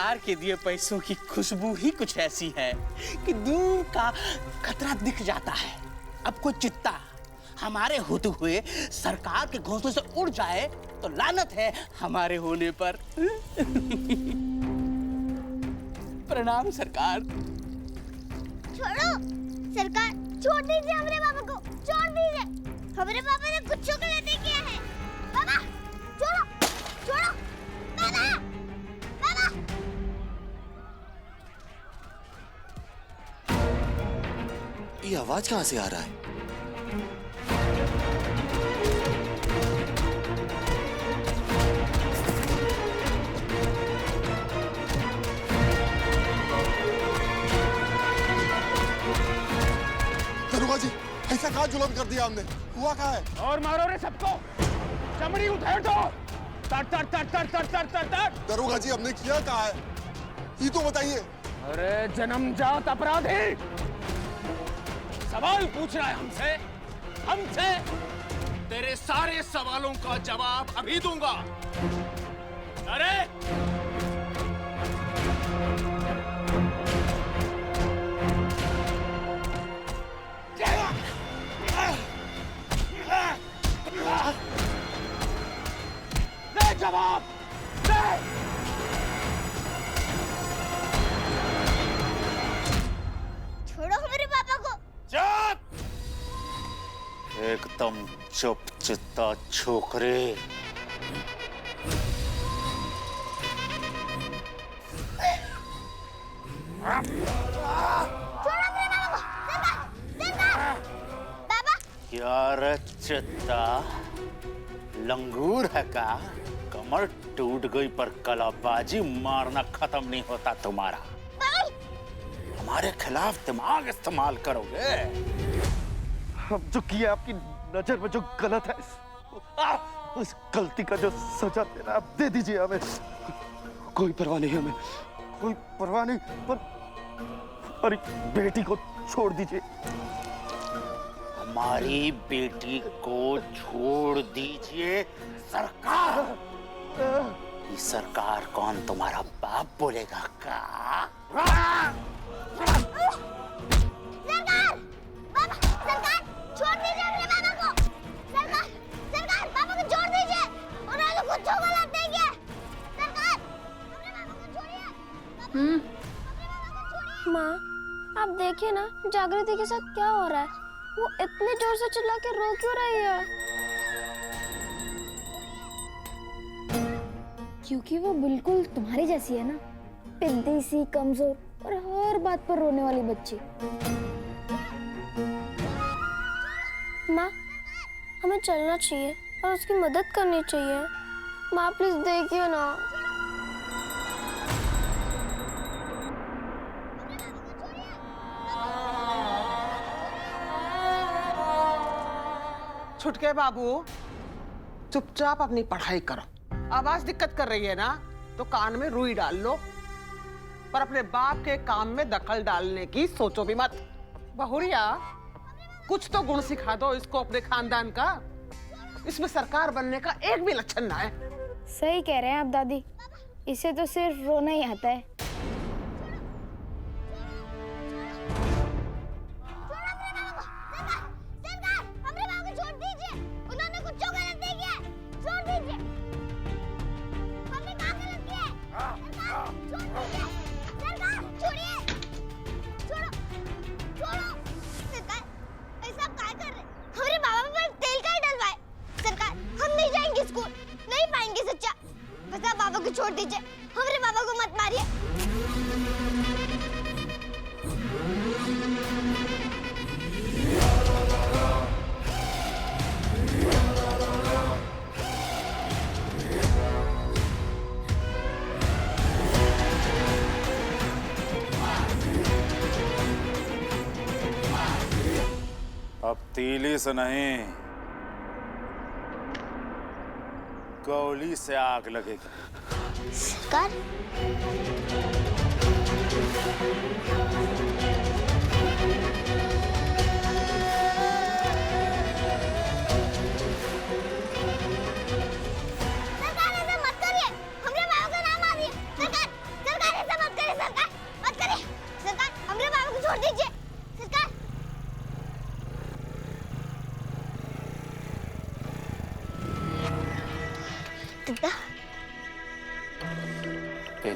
सरकार के दिए पैसों की खुशबू ही कुछ ऐसी है कि दूर का खतरा दिख जाता है। अब कोई चित्ता हमारे होते हुए सरकार के घोंसले से उड़ जाए तो लानत है हमारे होने पर। प्रणाम सरकार। छोड़ो सरकार, छोड़ दीजिए हमारे पापा को, छोड़ दीजिए। हमारे पापा ने कुछ गलत नहीं किया है। बाबा छोड़ो, छोड़ो बाबा, बाबा। ये आवाज कहाँ से आ रहा है? दरोगा जी, ऐसा कहाँ जुल्म कर दिया हमने? हुआ कहाँ है? और मारो रे सबको, चमड़ी उधेड़ दो। तर तर तर तर तर तर तर तर। दरोगा जी, हमने किया कहाँ है? ये तो बताइए। अरे जन्मजात अपराधी, सवाल पूछ रहा है हमसे, हमसे? तेरे सारे सवालों का जवाब अभी दूंगा। अरे दे जवाब, दे। छोड़ो हमारे पापा को। चुप! एकदम चुप चित्ता छोकरे। छोड़ो हमारे पापा को। सरकार, सरकार। बाबा क्या रे चित्ता, लंगूर है का? कमर टूट गई पर कलाबाजी मारना खत्म नहीं होता तुम्हारा। हमारे खिलाफ दिमाग इस्तेमाल करोगे? हम जो किया आपकी नजर में जो गलत है, उस गलती का जो सजा देना आप दे दीजिए हमें। कोई परवाह नहीं हमें, कोई परवाह नहीं, पर हमारी बेटी को छोड़ दीजिए। हमारी बेटी को छोड़ दीजिए सरकार। ये सरकार कौन, तुम्हारा बाप बोलेगा का? सरकार, बाबा, सरकार, छोड़ दीजिए अपने बाबा को। सरकार, सरकार, बाबा को छोड़ दीजिए। उन्होंने कुछ गलत नहीं किया। सरकार, अपने बाबा को छोड़िए। अपने बाबा को छोड़िए। माँ, आप देखिए ना जागृति के साथ क्या हो रहा है। वो इतने जोर से चिल्ला के रो क्यों रही है? क्योंकि वो बिल्कुल तुम्हारी जैसी है ना, पिद्दी सी, कमजोर और हर बात पर रोने वाली बच्ची। माँ, हमें चलना चाहिए और उसकी मदद करनी चाहिए। माँ प्लीज देखिए ना। छुटके बाबू, चुपचाप अपनी पढ़ाई करो। आवाज दिक्कत कर रही है ना, तो कान में रुई डाल लो, पर अपने बाप के काम में दखल डालने की सोचो भी मत। बहुरिया, कुछ तो गुण सिखा दो इसको अपने खानदान का। इसमें सरकार बनने का एक भी लक्षण ना है। सही कह रहे हैं आप दादी, इसे तो सिर्फ रोना ही आता है। छोड़ दीजिए, हमारे बाबा को मत मारिए। अब तीली से नहीं, गोली से आग लगेगी। सरकार, सरकार ऐसा मत करिए, हमारे बाबा का नाम आ रही है। सरकार, सरकार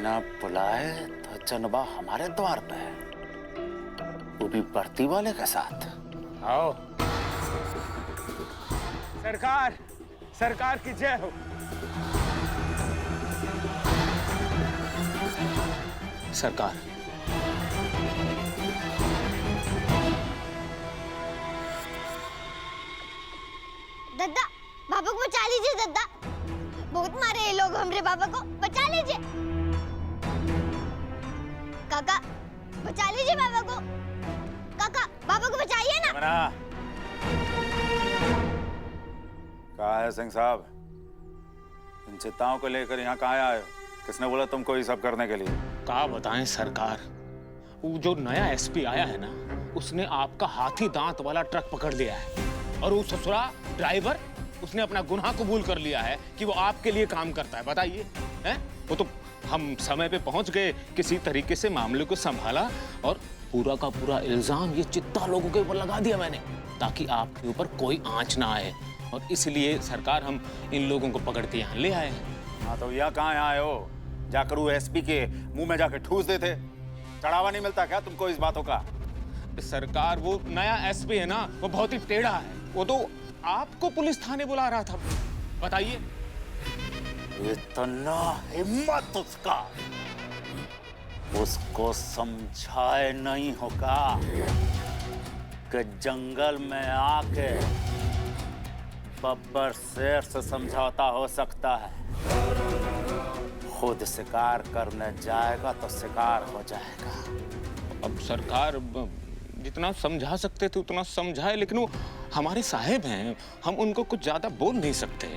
बिना बुलाए तो जनबा हमारे द्वार पे है, वो भी भर्ती वाले के साथ। आओ। सरकार, सरकार की जय हो। सरकार, दद्दा, बाबा को बचा लीजिए दद्दा। बहुत मारे ये लोग हमरे बाबा को, बचा लीजिए। काका, बचा लीजिए बाबा को। काका, बाबा को बचाइए ना। मना। कहा है सिंह साहब, इन चित्ताओं को लेकर यहाँ कहाँ आए हो? किसने बोला तुमको ये सब करने के लिए? क्या बताएं सरकार, वो जो नया एसपी आया है ना, उसने आपका हाथी दांत वाला ट्रक पकड़ लिया है और वो ससुरा ड्राइवर, उसने अपना गुनाह कबूल कर लिया है कि वो आपके लिए काम करता है। बताइए, हैं? वो तो हम समय पे पहुंच गए, किसी तरीके से मामले को संभाला और पूरा का पूरा इल्जाम ये चित्ता लोगों के ऊपर लगा दिया मैंने, ताकि आपके ऊपर कोई आंच ना आए। और इसलिए सरकार हम इन लोगों को पकड़ के यहाँ ले आए हैं। हाँ तो यहाँ कहाँ आए हो? जाकर वो एसपी के मुंह में जाकर ठूस देते। चढ़ावा नहीं मिलता क्या तुमको इस बातों का? सरकार, वो नया एसपी है ना, वो बहुत ही टेढ़ा है। वो तो आपको पुलिस थाने बुला रहा था। बताइए। इतना हिम्मत उसका, उसको समझाए नहीं होगा कि जंगल में आके बब्बर शेर से समझौता हो सकता है। खुद शिकार करने जाएगा तो शिकार हो जाएगा। अब सरकार जितना समझा सकते थे उतना समझाए, लेकिन वो हमारे साहेब हैं, हम उनको कुछ ज्यादा बोल नहीं सकते।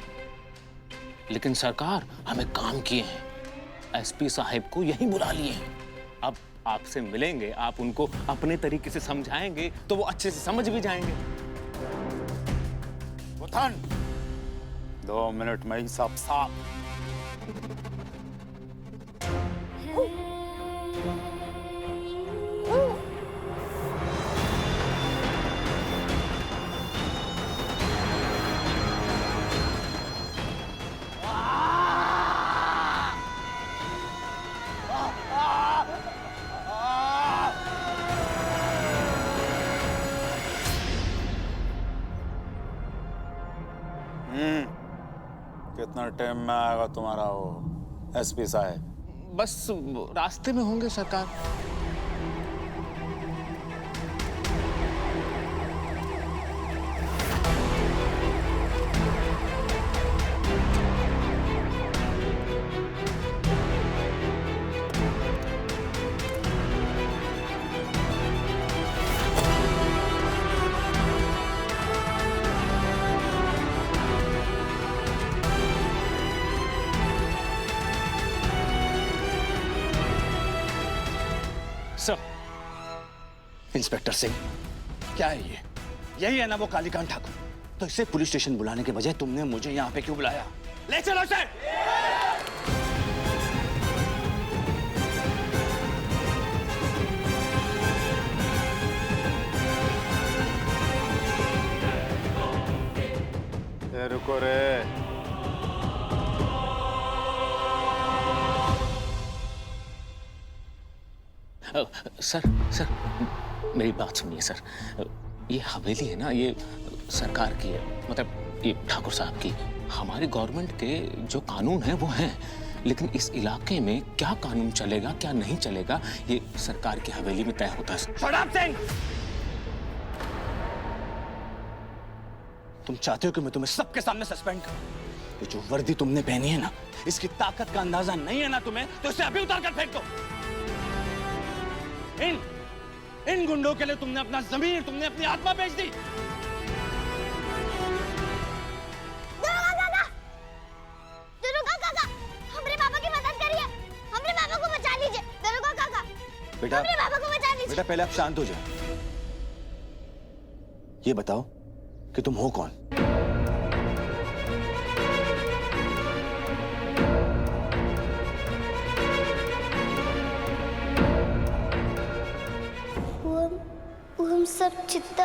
लेकिन सरकार, हमें काम किए हैं, एसपी साहेब को यहीं बुला लिए हैं। अब आपसे मिलेंगे, आप उनको अपने तरीके से समझाएंगे तो वो अच्छे से समझ भी जाएंगे। उठन, 2 मिनट में ही सब साफ। कितना टाइम में आएगा तुम्हारा वो एसपी साहब? बस रास्ते में होंगे सरकार। सर, इंस्पेक्टर सिंह, क्या है ये? यही है ना वो कालीकांत ठाकुर? तो इसे पुलिस स्टेशन बुलाने के बजाय तुमने मुझे यहाँ पे क्यों बुलाया? ले चलो सर। रुको रे। सर, मेरी बात सुनिए सर। ये हवेली है ना, ये सरकार की है, मतलब ये ठाकुर साहब की। हमारी गवर्नमेंट के जो कानून है वो हैं, लेकिन इस इलाके में क्या कानून चलेगा क्या नहीं चलेगा ये सरकार की हवेली में तय होता है। Shut up Singh! तुम चाहते हो कि मैं तुम्हें सबके सामने सस्पेंड करूं? ये जो वर्दी तुमने पहनी है ना, इसकी ताकत का अंदाजा नहीं है ना तुम्हें, तो इसे अभी उतार कर फेंक दो। इन गुंडों के लिए तुमने अपना जमीन, तुमने अपनी आत्मा बेच दी। दरोगा काका, हमरे बाबा की मदद करिए, हमरे बाबा को बचा लीजिए। दरोगा काका, बेटा, हमरे बाबा को बचा लीजिए। बेटा पहले आप शांत हो जाओ। ये बताओ कि तुम हो कौन? वो हम सब चित्ता।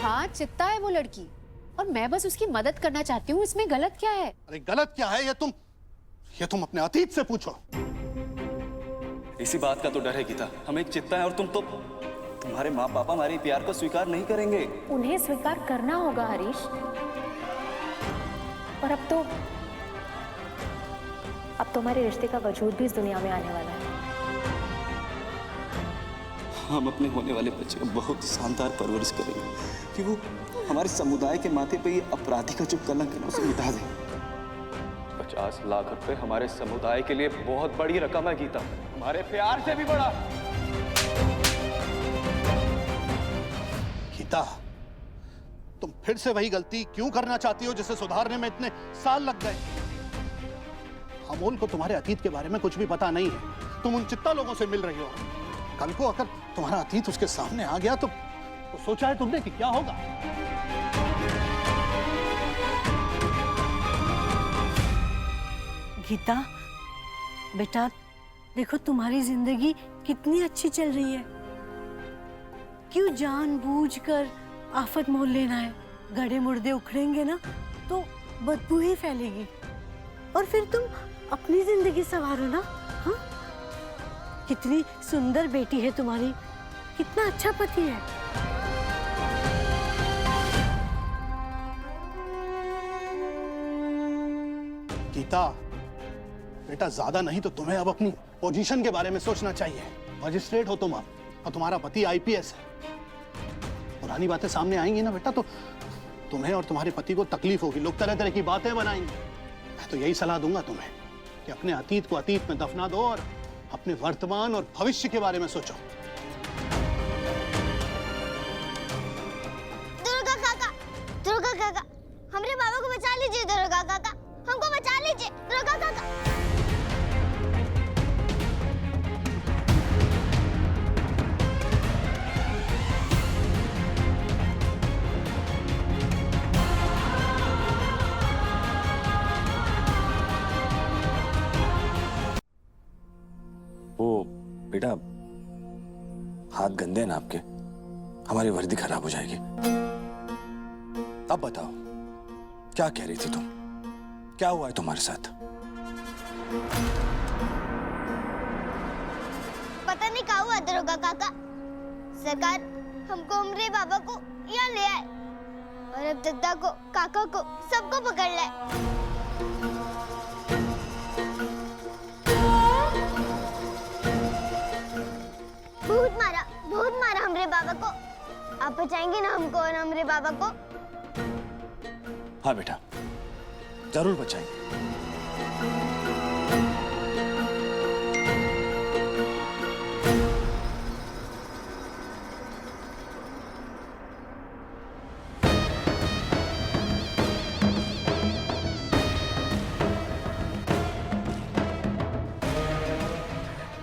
हाँ चित्ता है वो लड़की, और मैं बस उसकी मदद करना चाहती हूँ। इसमें गलत क्या है? अरे गलत क्या है, ये तुम अपने अतीत से पूछो। इसी बात का तो डर है गीता, हम एक चित्ता है और तुम्हारे माँ पापा हमारे प्यार को स्वीकार नहीं करेंगे। उन्हें स्वीकार करना होगा हरीश। और अब तो हमारे रिश्ते का वजूद भी इस दुनिया में आने वाला है। हम अपने होने वाले बच्चे को बहुत शानदार परवरिश करेंगे कि वो हमारे समुदाय के माथे पे ये अपराधी का जो कलंक है ना उसे मिटा दे। 50 लाख रुपए हमारे समुदाय के लिए बहुत बड़ी रकम है गीता, हमारे प्यार से भी बड़ा। गीता, तुम फिर से वही गलती क्यों करना चाहती हो जिसे सुधारने में इतने साल लग गए? अमोल को तुम्हारे अतीत के बारे में कुछ भी पता नहीं है। तुम उन चित्ता लोगों से मिल रही हो। कल को अगर तुम्हारा अतीत उसके सामने आ गया तो सोचा है तुमने कि क्या होगा? गीता बेटा, देखो तुम्हारी जिंदगी कितनी अच्छी चल रही है। क्यों जानबूझकर आफत मोल लेना है? गड़े मुर्दे उखड़ेंगे ना तो बदबू ही फैलेगी, और फिर तुम अपनी जिंदगी संवारो ना। हाँ, कितनी सुंदर बेटी है तुम्हारी, कितना अच्छा पति है। गीता बेटा, ज्यादा नहीं तो तुम्हें अब अपनी पोजीशन के बारे में सोचना चाहिए। मजिस्ट्रेट हो तुम अब, और तुम्हारा पति आईपीएस है। पुरानी बातें सामने आएंगी ना बेटा तो तुम्हें और तुम्हारे पति को तकलीफ होगी, लोग तरह तरह की बातें बनाएंगे। मैं तो यही सलाह दूंगा तुम्हें कि अपने अतीत को अतीत में दफना दो और अपने वर्तमान और भविष्य के बारे में सोचो। दुर्गा काका, हमारे बाबा को बचा लीजिए। दुर्गा काका, हमको बचा लीजिए। दुर्गा काका। वो बेटा, हाथ गंदे हैं ना आपके, हमारी वर्दी खराब हो जाएगी। अब बताओ, क्या कह रही थी तुम? क्या हुआ है तुम्हारे साथ? पता नहीं क्या हुआ दुर्गा काका। सरकार हमको हमारे बाबा को यहाँ ले आए और अब दद्दा को, काका को, सबको पकड़ लाए। बहुत मारा हमारे बाबा को। आप बचाएंगे ना हमको और हमारे बाबा को? हाँ बेटा, जरूर बचाएंगे।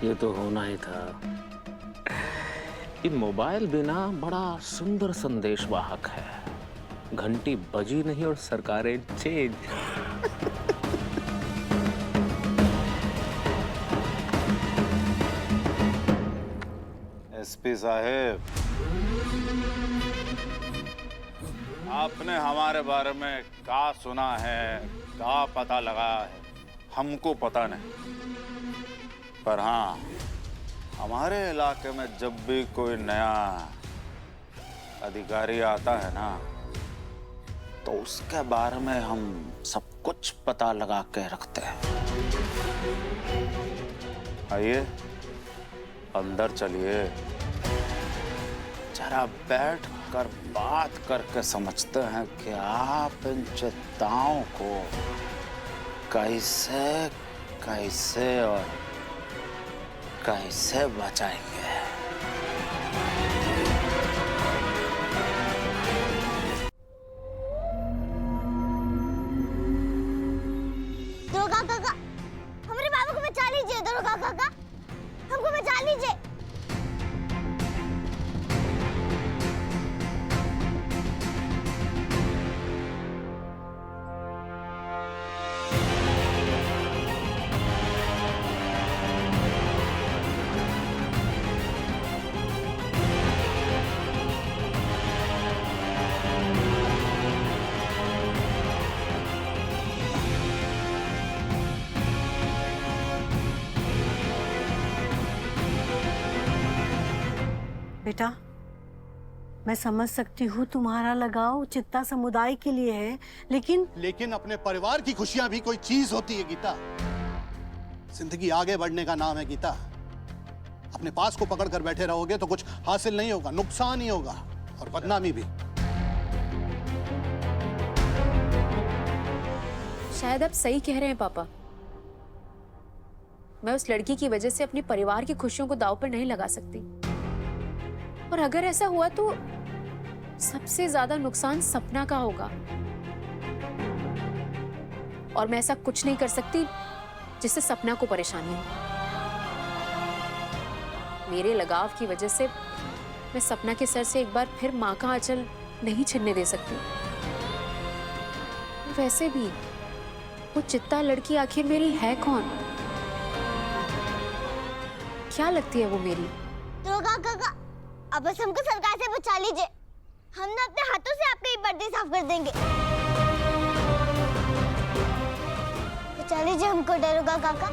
ये तो होना ही था। ये मोबाइल बिना बड़ा सुंदर संदेश वाहक है। घंटी बजी नहीं और सरकारें चेंज। एसपी साहेब, आपने हमारे बारे में क्या सुना है, क्या पता लगाया है, हमको पता नहीं। पर हाँ, हमारे इलाके में जब भी कोई नया अधिकारी आता है ना तो उसके बारे में हम सब कुछ पता लगा के रखते हैं। आइए अंदर चलिए, जरा बैठ कर बात करके समझते हैं कि आप इन चित्ताओं को कैसे कैसे और कैसे बचाएंगे। दुर्गा काका, हमारे बाबा को बचा लीजिए। दुर्गा काका, हमको बचा लीजिए। बेटा, मैं समझ सकती हूँ तुम्हारा लगाव चित्ता समुदाय के लिए है, लेकिन अपने परिवार की खुशियां भी कोई चीज होती है गीता। जिंदगी आगे बढ़ने का नाम है गीता। अपने पास को पकड़ कर बैठे रहोगे तो कुछ हासिल नहीं होगा, नुकसान ही होगा और बदनामी भी। शायद आप सही कह रहे हैं पापा। मैं उस लड़की की वजह से अपने परिवार की खुशियों को दांव पर नहीं लगा सकती, और अगर ऐसा हुआ तो सबसे ज्यादा नुकसान सपना का होगा, और मैं ऐसा कुछ नहीं कर सकती जिससे सपना को परेशानी हो। मेरे लगाव की वजह से मैं सपना के सर से एक बार फिर मां का आंचल नहीं छिनने दे सकती। वैसे भी वो चित्ता लड़की आखिर मेरी है कौन? क्या लगती है वो मेरी? दुर्गा काका, अब बस हमको सरकार से बचा लीजिए। हम ना अपने हाथों से आपके ये पर्दे साफ कर देंगे। बचा लीजिए हमको दुर्गा काका।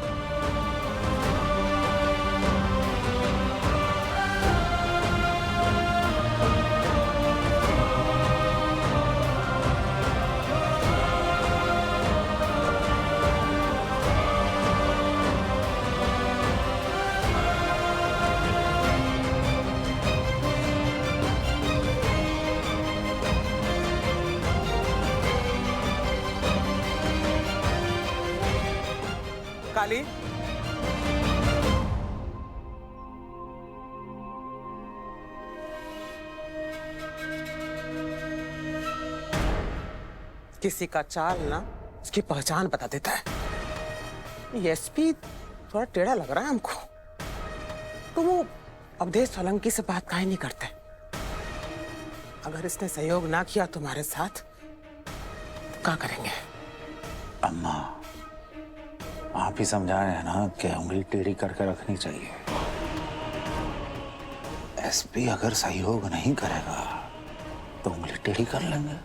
काली, किसी का चाल ना उसकी पहचान बता देता है। ये एसपी थोड़ा टेढ़ा लग रहा है हमको। तो वो अवधेश सोलंकी से बात काहे नहीं करते? अगर इसने सहयोग ना किया तुम्हारे साथ तो क्या करेंगे? अम्मा, आप ही समझा रहे हैं ना कि उंगली टेढ़ी करके रखनी चाहिए। एसपी अगर सहयोग नहीं करेगा तो उंगली टेढ़ी कर लेंगे,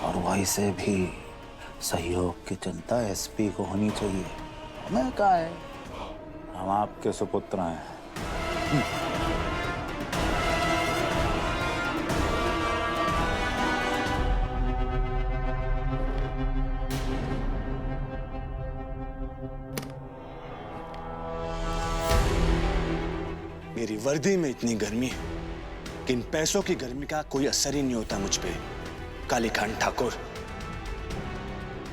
और वैसे भी सहयोग की चिंता एसपी को होनी चाहिए। हमें क्या है, हम आपके सुपुत्र हैं। मेरी वर्दी में इतनी गर्मी है कि इन पैसों की गर्मी का कोई असर ही नहीं होता मुझ पे। काली खान ठाकुर,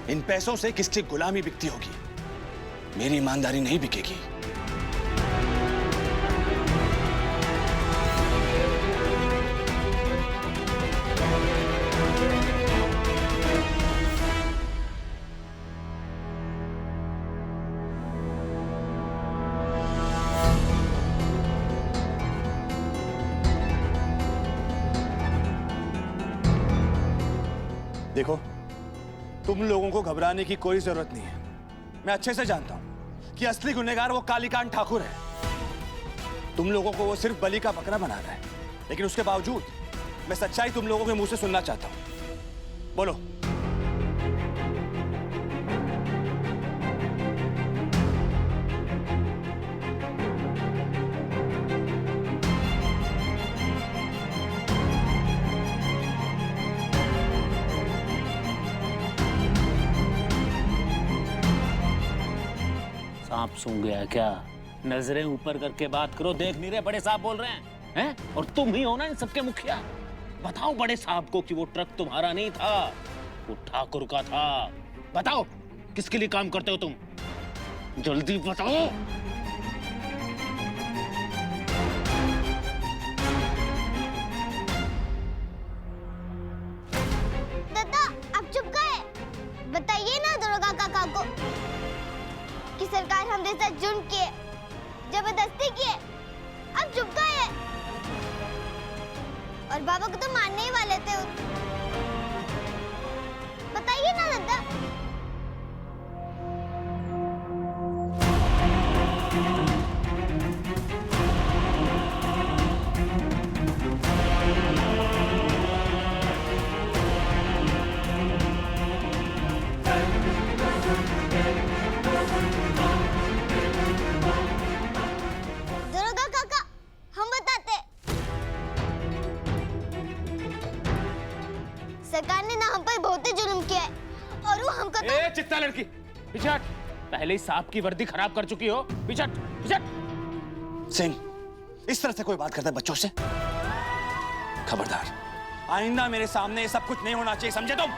इन पैसों से किसकी गुलामी बिकती होगी, मेरी ईमानदारी नहीं बिकेगी। देखो, तुम लोगों को घबराने की कोई जरूरत नहीं है। मैं अच्छे से जानता हूं कि असली गुनहगार वो कालीकांत ठाकुर है। तुम लोगों को वो सिर्फ बलि का बकरा बना रहा है, लेकिन उसके बावजूद मैं सच्चाई तुम लोगों के मुंह से सुनना चाहता हूं। बोलो। सांप सूंघ गया क्या? नजरें ऊपर करके बात करो। देख नहीं रहे बड़े साहब बोल रहे हैं? और तुम ही हो ना इन सबके मुखिया। बताओ बड़े साहब को कि वो ट्रक तुम्हारा नहीं था, वो ठाकुर का था। बताओ किसके लिए काम करते हो तुम? जल्दी बताओ। दादा, आप चुप गए। बताइए ना दुर्गा काका को कि सरकार हमरे साथ जुर्म किए, जबरदस्ती किए। अब चुप गए, और बाबा को तो मारने ही वाले थे। बताइए ना दादा। दुर्गा काका, हम बताते सरकार ने ना हम पर बहुत ही जुल्म किया है और वो हमको ए चित्ता लड़की, पीछे हट। पहले ही सांप की वर्दी खराब कर चुकी हो। पीछे हट, पीछे हट। सिंह, इस तरह से कोई बात करता है बच्चों से? खबरदार, आइंदा मेरे सामने ये सब कुछ नहीं होना चाहिए, समझे तुम?